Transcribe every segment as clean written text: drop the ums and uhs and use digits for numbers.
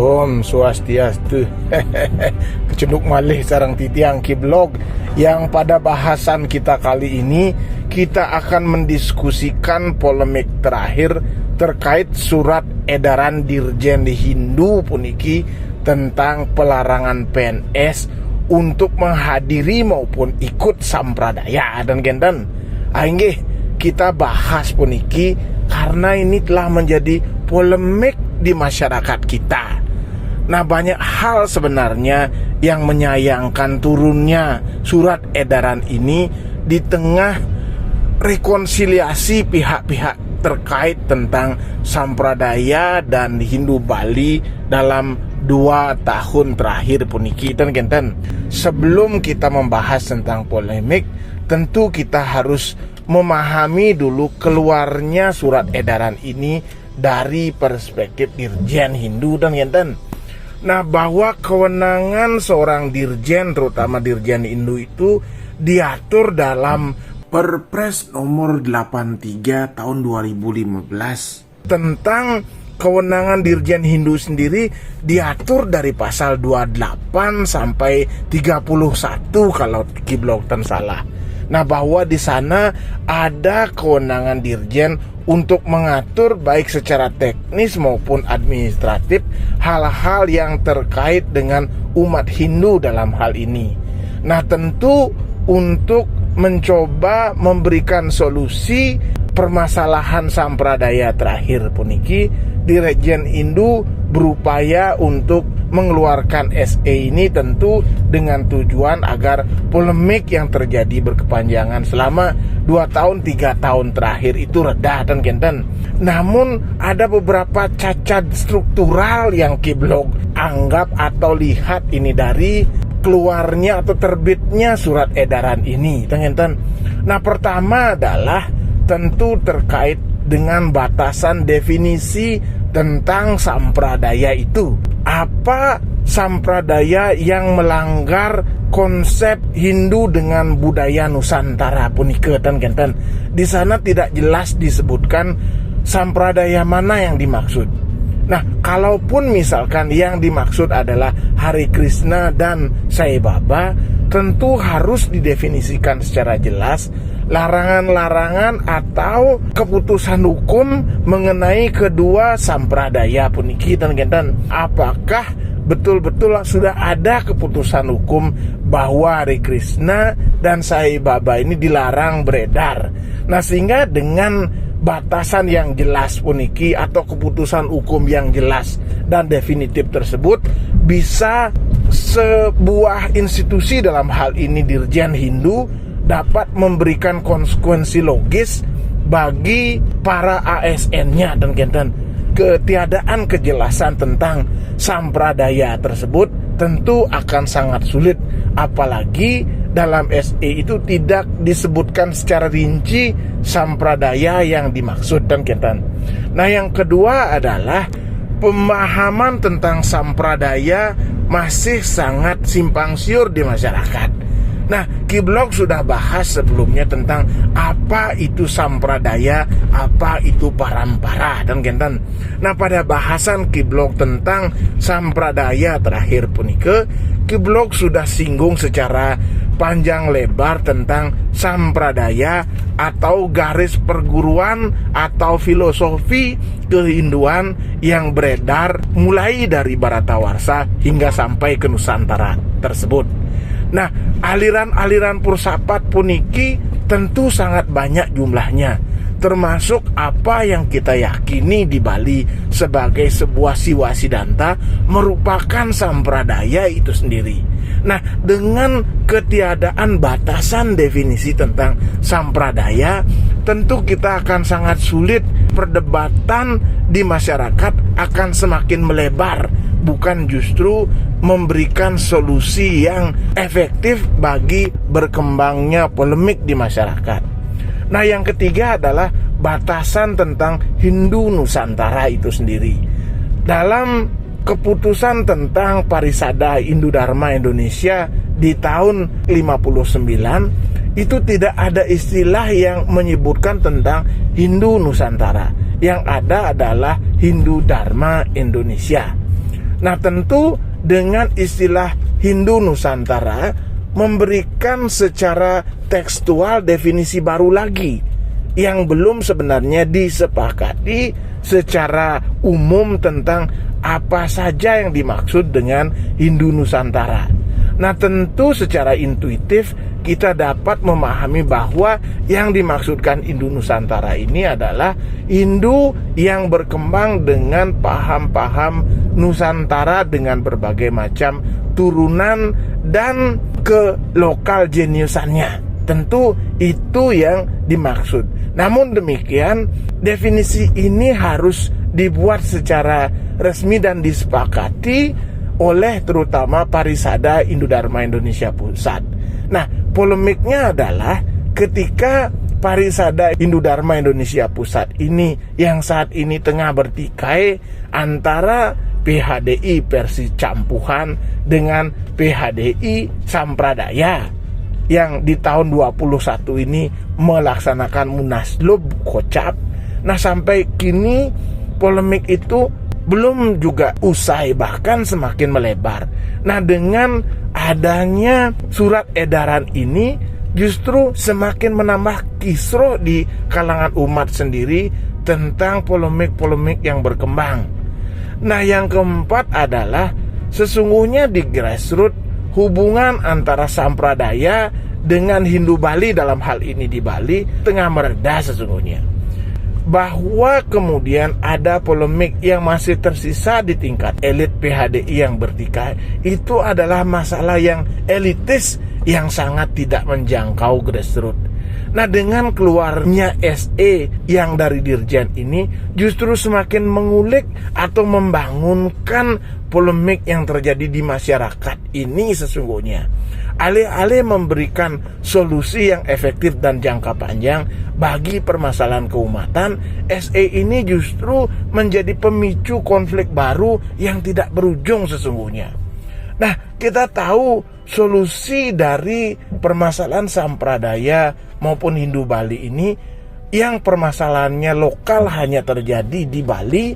Om Swastiastu. Kecenduk malih sarang titiang Kiblog, yang pada bahasan kita kali ini kita akan mendiskusikan polemik terakhir terkait surat edaran Dirjen Hindu puniki tentang pelarangan PNS untuk menghadiri maupun ikut sampradaya dan genten. Ainggih kita bahas puniki karena ini telah menjadi polemik di masyarakat kita. Nah, banyak hal sebenarnya yang menyayangkan turunnya surat edaran ini di tengah rekonsiliasi pihak-pihak terkait tentang sampradaya dan Hindu Bali dalam 2 tahun terakhir puniki dan genten. Sebelum kita membahas tentang polemik, tentu kita harus memahami dulu keluarnya surat edaran ini dari perspektif Dirjen Hindu dan genten. Nah, bahwa kewenangan seorang dirjen, terutama Dirjen Hindu itu diatur dalam Perpres nomor 83 tahun 2015 tentang kewenangan Dirjen Hindu sendiri diatur dari pasal 28 sampai 31 kalau Kiblog tan salah. Nah, bahwa di sana ada kewenangan dirjen untuk mengatur baik secara teknis maupun administratif hal-hal yang terkait dengan umat Hindu dalam hal ini. Nah, tentu untuk mencoba memberikan solusi permasalahan sampradaya terakhir puniki, Dirjen Hindu berupaya untuk mengeluarkan SE ini tentu dengan tujuan agar polemik yang terjadi berkepanjangan selama 2 tahun 3 tahun terakhir itu reda dan genten. Namun ada beberapa cacat struktural yang Kiblog anggap atau lihat ini dari keluarnya atau terbitnya surat edaran ini dan genten. Nah, pertama adalah tentu terkait dengan batasan definisi tentang sampradaya itu. Apa sampradaya yang melanggar konsep Hindu dengan budaya Nusantara punika dan genten. Di sana tidak jelas disebutkan sampradaya mana yang dimaksud. Nah, kalaupun misalkan yang dimaksud adalah Hare Krishna dan Sai Baba, tentu harus didefinisikan secara jelas larangan-larangan atau keputusan hukum mengenai kedua sampradaya puniki dan genten. Apakah betul-betul sudah ada keputusan hukum bahwa Hare Krishna dan Sai Baba ini dilarang beredar. Nah, sehingga dengan batasan yang jelas puniki atau keputusan hukum yang jelas dan definitif tersebut, bisa sebuah institusi dalam hal ini Dirjen Hindu dapat memberikan konsekuensi logis bagi para ASN-nya dan genten. Ketiadaan kejelasan tentang sampradaya tersebut tentu akan sangat sulit, apalagi dalam SE itu tidak disebutkan secara rinci sampradaya yang dimaksud dan genten. Nah, yang kedua adalah pemahaman tentang sampradaya masih sangat simpang siur di masyarakat. Nah, Kiblog sudah bahas sebelumnya tentang apa itu sampradaya, apa itu parampara dan genten. Nah, pada bahasan Kiblog tentang sampradaya terakhir punike, Kiblog sudah singgung secara panjang lebar tentang sampradaya atau garis perguruan atau filosofi kehinduan yang beredar mulai dari Bharatawarsha hingga sampai ke Nusantara tersebut. Nah, aliran-aliran pursapat puniki tentu sangat banyak jumlahnya, termasuk apa yang kita yakini di Bali sebagai sebuah siwa siddhanta merupakan sampradaya itu sendiri. Nah, dengan ketiadaan batasan definisi tentang sampradaya, tentu kita akan sangat sulit, perdebatan di masyarakat akan semakin melebar, bukan justru memberikan solusi yang efektif bagi berkembangnya polemik di masyarakat. Nah, yang ketiga adalah batasan tentang Hindu Nusantara itu sendiri. Dalam keputusan tentang Parisada Hindu Dharma Indonesia di tahun 59 itu tidak ada istilah yang menyebutkan tentang Hindu Nusantara. Yang ada adalah Hindu Dharma Indonesia. Nah, tentu dengan istilah Hindu Nusantara memberikan secara tekstual definisi baru lagi yang belum sebenarnya disepakati secara umum tentang apa saja yang dimaksud dengan Hindu Nusantara. Nah, tentu secara intuitif kita dapat memahami bahwa yang dimaksudkan Hindu Nusantara ini adalah Hindu yang berkembang dengan paham-paham Nusantara dengan berbagai macam turunan dan ke lokal jeniusannya. Tentu itu yang dimaksud. Namun demikian, definisi ini harus dibuat secara resmi dan disepakati oleh terutama Parisada Hindu Dharma Indonesia Pusat. Nah, polemiknya adalah ketika Parisada Hindu Dharma Indonesia Pusat ini yang saat ini tengah bertikai antara PHDI versi campuhan dengan PHDI Sampradaya yang di tahun 21 ini melaksanakan Munaslup Kocap. Nah, sampai kini polemik itu belum juga usai, bahkan semakin melebar. Nah, dengan adanya surat edaran ini justru semakin menambah kisruh di kalangan umat sendiri tentang polemik-polemik yang berkembang. Nah, yang keempat adalah sesungguhnya di grassroots hubungan antara Sampradaya dengan Hindu Bali dalam hal ini di Bali tengah mereda sesungguhnya. Bahwa kemudian ada polemik yang masih tersisa di tingkat elit PHDI yang bertikai, itu adalah masalah yang elitis yang sangat tidak menjangkau grassroots. Nah, dengan keluarnya SE yang dari Dirjen ini justru semakin mengulik atau membangunkan polemik yang terjadi di masyarakat ini sesungguhnya. Alih-alih memberikan solusi yang efektif dan jangka panjang bagi permasalahan keumatan, SE ini justru menjadi pemicu konflik baru yang tidak berujung sesungguhnya. Nah, kita tahu solusi dari permasalahan Sampradaya maupun Hindu Bali ini yang permasalahannya lokal hanya terjadi di Bali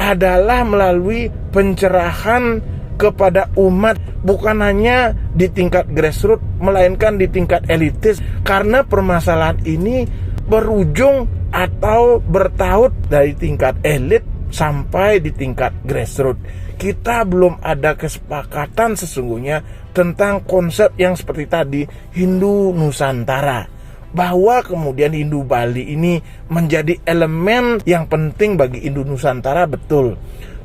adalah melalui pencerahan kepada umat, bukan hanya di tingkat grassroots melainkan di tingkat elitis, karena permasalahan ini berujung atau bertaut dari tingkat elit sampai di tingkat grassroots. Kita belum ada kesepakatan sesungguhnya tentang konsep yang seperti tadi Hindu Nusantara, bahwa kemudian Hindu Bali ini menjadi elemen yang penting bagi Hindu Nusantara, betul.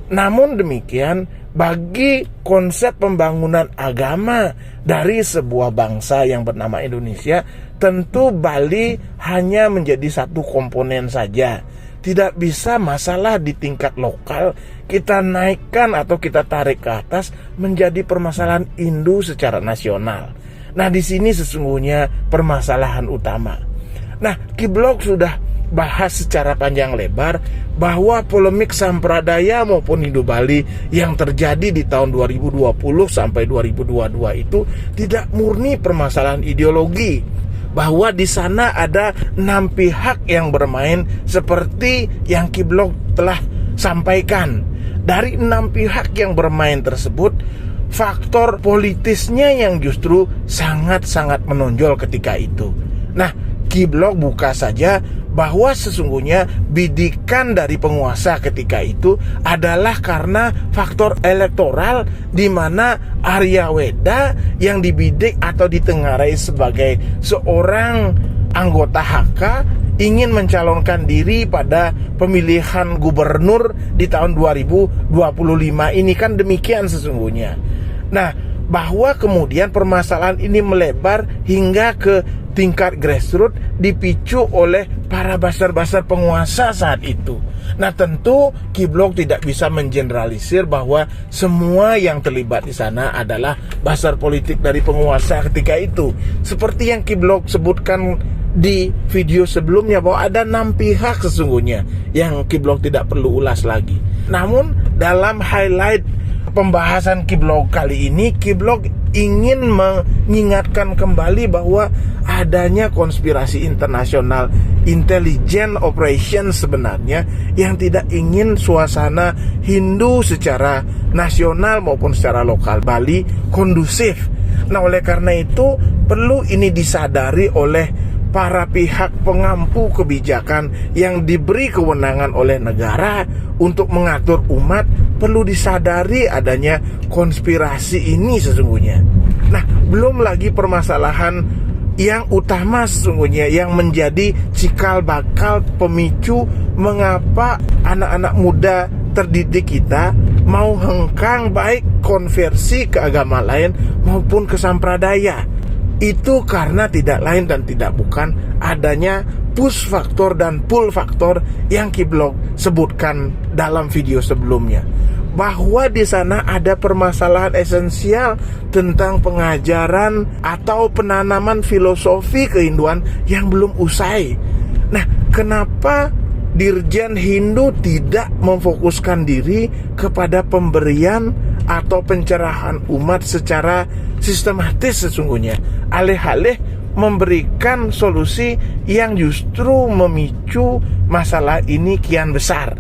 Namun demikian, bagi konsep pembangunan agama dari sebuah bangsa yang bernama Indonesia, tentu Bali hanya menjadi satu komponen saja. Tidak bisa masalah di tingkat lokal kita naikkan atau kita tarik ke atas menjadi permasalahan Hindu secara nasional. Nah, di sini sesungguhnya permasalahan utama. Nah, Ki Blok sudah bahas secara panjang lebar bahwa polemik Sampradaya maupun Hindu Bali yang terjadi di tahun 2020 sampai 2022 itu tidak murni permasalahan ideologi, bahwa di sana ada 6 pihak yang bermain seperti yang Ki Blok telah sampaikan. Dari 6 pihak yang bermain tersebut, faktor politisnya yang justru sangat-sangat menonjol ketika itu. Nah, Ki Blok buka saja bahwa sesungguhnya bidikan dari penguasa ketika itu adalah karena faktor elektoral, di mana Arya Weda yang dibidik atau ditengarai sebagai seorang anggota HK ingin mencalonkan diri pada pemilihan gubernur di tahun 2025 ini, kan demikian sesungguhnya. Nah, bahwa kemudian permasalahan ini melebar hingga ke tingkat grassroots dipicu oleh para basar-basar penguasa saat itu. Nah, tentu Ki Blok tidak bisa mengeneralisir bahwa semua yang terlibat di sana adalah basar politik dari penguasa ketika itu. Seperti yang Ki Blok sebutkan di video sebelumnya bahwa ada 6 pihak sesungguhnya yang Ki Blok tidak perlu ulas lagi. Namun dalam highlight pembahasan Ki Blok kali ini, Ki Blok ingin mengingatkan kembali bahwa adanya konspirasi internasional intelligence operation sebenarnya yang tidak ingin suasana Hindu secara nasional maupun secara lokal Bali kondusif. Nah, oleh karena itu perlu ini disadari oleh para pihak pengampu kebijakan yang diberi kewenangan oleh negara untuk mengatur umat. Perlu disadari adanya konspirasi ini sesungguhnya. Nah, belum lagi permasalahan yang utama sesungguhnya yang menjadi cikal bakal pemicu mengapa anak-anak muda terdidik kita mau hengkang baik konversi ke agama lain maupun ke sampradaya. Itu karena tidak lain dan tidak bukan adanya push faktor dan pull faktor yang Ki Blok sebutkan dalam video sebelumnya, bahwa di sana ada permasalahan esensial tentang pengajaran atau penanaman filosofi kehinduan yang belum usai. Nah, kenapa Dirjen Hindu tidak memfokuskan diri kepada pemberian atau pencerahan umat secara sistematis sesungguhnya, alih-alih memberikan solusi yang justru memicu masalah ini kian besar.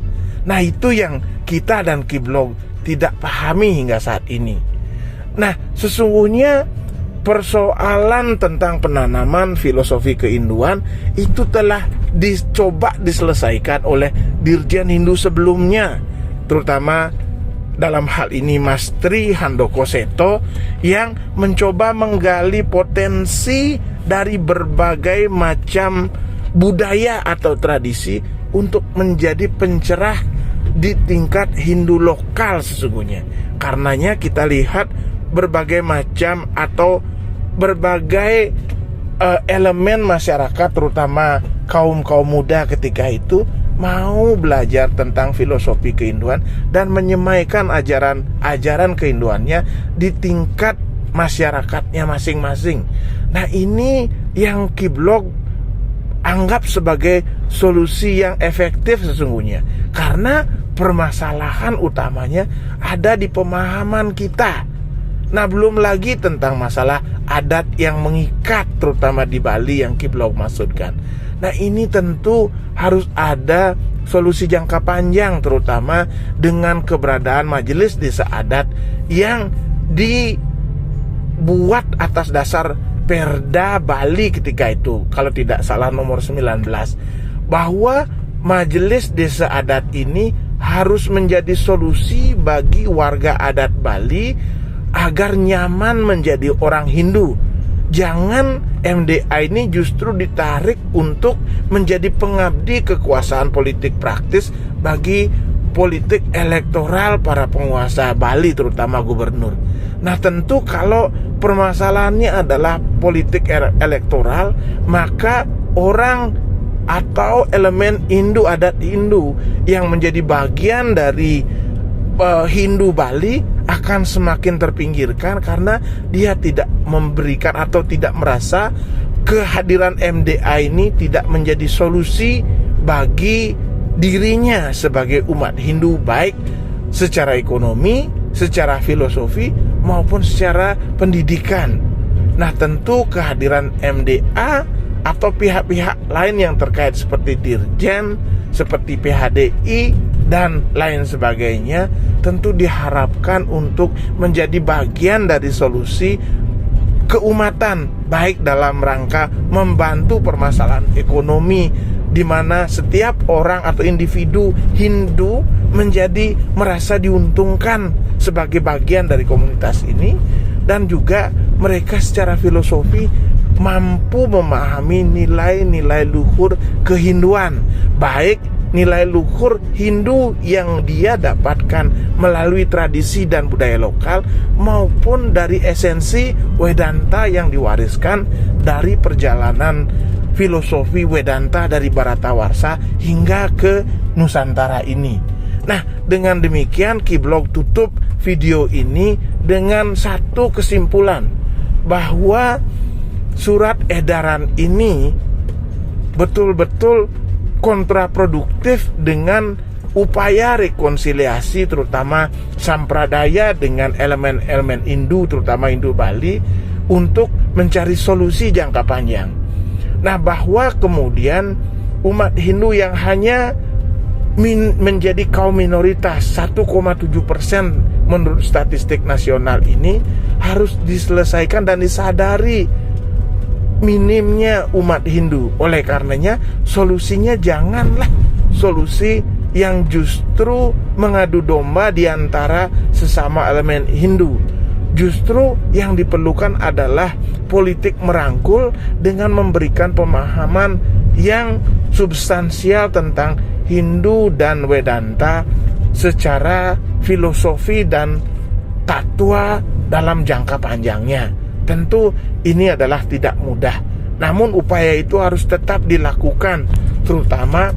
Nah, itu yang kita dan Ki Blok tidak pahami hingga saat ini. Nah, sesungguhnya persoalan tentang penanaman filosofi keinduan itu telah dicoba diselesaikan oleh Dirjen Hindu sebelumnya, terutama dalam hal ini Mas Tri Handoko Seto yang mencoba menggali potensi dari berbagai macam budaya atau tradisi untuk menjadi pencerah di tingkat Hindu lokal sesungguhnya. Karenanya kita lihat berbagai macam atau berbagai elemen masyarakat, terutama kaum muda ketika itu mau belajar tentang filosofi keinduan dan menyemaikan ajaran keinduannya di tingkat masyarakatnya masing-masing. Nah, ini yang Ki Blok anggap sebagai solusi yang efektif sesungguhnya, karena permasalahan utamanya ada di pemahaman kita. Nah, belum lagi tentang masalah adat yang mengikat, terutama di Bali yang Ki Blok maksudkan. Nah, ini tentu harus ada solusi jangka panjang, terutama dengan keberadaan majelis desa adat yang dibuat atas dasar Perda Bali ketika itu, kalau tidak salah nomor 19, bahwa majelis desa adat ini harus menjadi solusi bagi warga adat Bali agar nyaman menjadi orang Hindu. Jangan MDA ini justru ditarik untuk menjadi pengabdi kekuasaan politik praktis bagi politik elektoral para penguasa Bali, terutama gubernur. Nah, tentu kalau permasalahannya adalah politik elektoral, maka orang atau elemen Hindu, adat Hindu yang menjadi bagian dari Hindu Bali akan semakin terpinggirkan karena dia tidak memberikan atau tidak merasa kehadiran MDA ini tidak menjadi solusi bagi dirinya sebagai umat Hindu, baik secara ekonomi, secara filosofi maupun secara pendidikan. Nah, tentu kehadiran MDA atau pihak-pihak lain yang terkait seperti Dirjen, seperti PHDI dan lain sebagainya tentu diharapkan untuk menjadi bagian dari solusi keumatan, baik dalam rangka membantu permasalahan ekonomi di mana setiap orang atau individu Hindu menjadi merasa diuntungkan sebagai bagian dari komunitas ini, dan juga mereka secara filosofi mampu memahami nilai-nilai luhur kehinduan, baik nilai luhur Hindu yang dia dapatkan melalui tradisi dan budaya lokal maupun dari esensi Vedanta yang diwariskan dari perjalanan filosofi Vedanta dari Bharatawarsha hingga ke Nusantara ini. Nah, dengan demikian Ki Blok tutup video ini dengan satu kesimpulan, bahwa surat edaran ini betul-betul kontraproduktif dengan upaya rekonsiliasi terutama sampradaya dengan elemen-elemen Hindu, terutama Hindu Bali, untuk mencari solusi jangka panjang. Nah, bahwa kemudian umat Hindu yang hanya menjadi kaum minoritas 1,7% menurut statistik nasional ini harus diselesaikan dan disadari minimnya umat Hindu. Oleh karenanya solusinya janganlah solusi yang justru mengadu domba di antara sesama elemen Hindu. Justru yang diperlukan adalah politik merangkul dengan memberikan pemahaman yang substansial tentang Hindu dan Vedanta secara filosofi dan tatwa dalam jangka panjangnya. Tentu ini adalah tidak mudah, namun upaya itu harus tetap dilakukan, terutama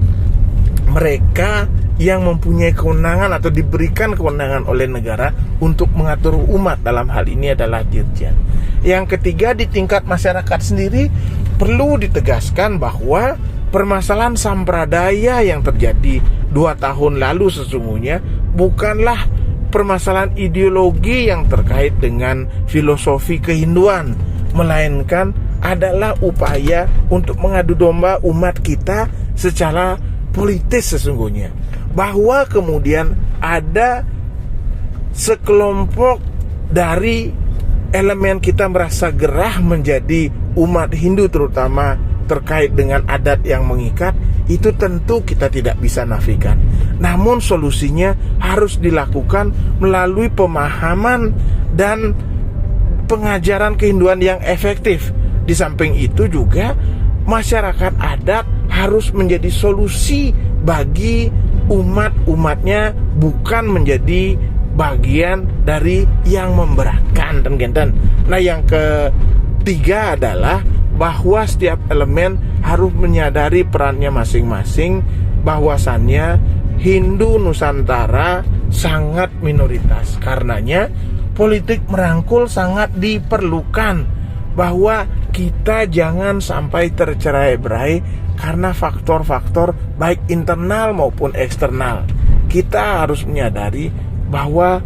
mereka yang mempunyai kewenangan atau diberikan kewenangan oleh negara untuk mengatur umat, dalam hal ini adalah dirjen. Yang ketiga, di tingkat masyarakat sendiri perlu ditegaskan bahwa permasalahan sampradaya yang terjadi 2 tahun lalu sesungguhnya bukanlah permasalahan ideologi yang terkait dengan filosofi kehinduan, melainkan adalah upaya untuk mengadu domba umat kita secara politis sesungguhnya. Bahwa kemudian ada sekelompok dari elemen kita merasa gerah menjadi umat Hindu, terutama terkait dengan adat yang mengikat, itu tentu kita tidak bisa nafikan. Namun solusinya harus dilakukan melalui pemahaman dan pengajaran kehinduan yang efektif. Di samping itu juga masyarakat adat harus menjadi solusi bagi umat-umatnya, bukan menjadi bagian dari yang memberatkan dan genten. Nah, yang ketiga adalah bahwa setiap elemen harus menyadari perannya masing-masing, bahwasannya Hindu Nusantara sangat minoritas. Karenanya politik merangkul sangat diperlukan, bahwa kita jangan sampai tercerai-berai karena faktor-faktor baik internal maupun eksternal. Kita harus menyadari bahwa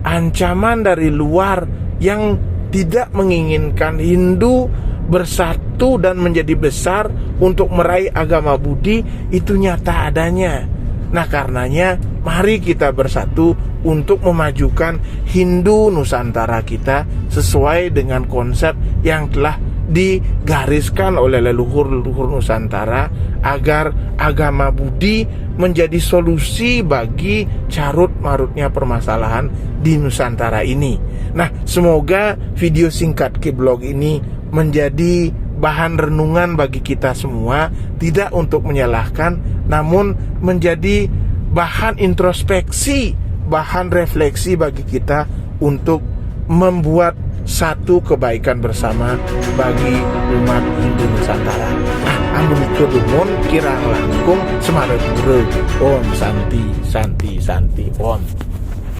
ancaman dari luar yang tidak menginginkan Hindu bersatu dan menjadi besar untuk meraih agama Budi itu nyata adanya. Nah, karenanya mari kita bersatu untuk memajukan Hindu Nusantara kita sesuai dengan konsep yang telah digariskan oleh leluhur-leluhur Nusantara, agar agama Budi menjadi solusi bagi carut-marutnya permasalahan di Nusantara ini. Nah, semoga video singkat Kiblog ini menjadi bahan renungan bagi kita semua, tidak untuk menyalahkan, namun menjadi bahan introspeksi, bahan refleksi bagi kita untuk membuat satu kebaikan bersama bagi umat Hindu Nusantara. Amun kedumun kirang langkung semarang Om Santi Santi Santi Om.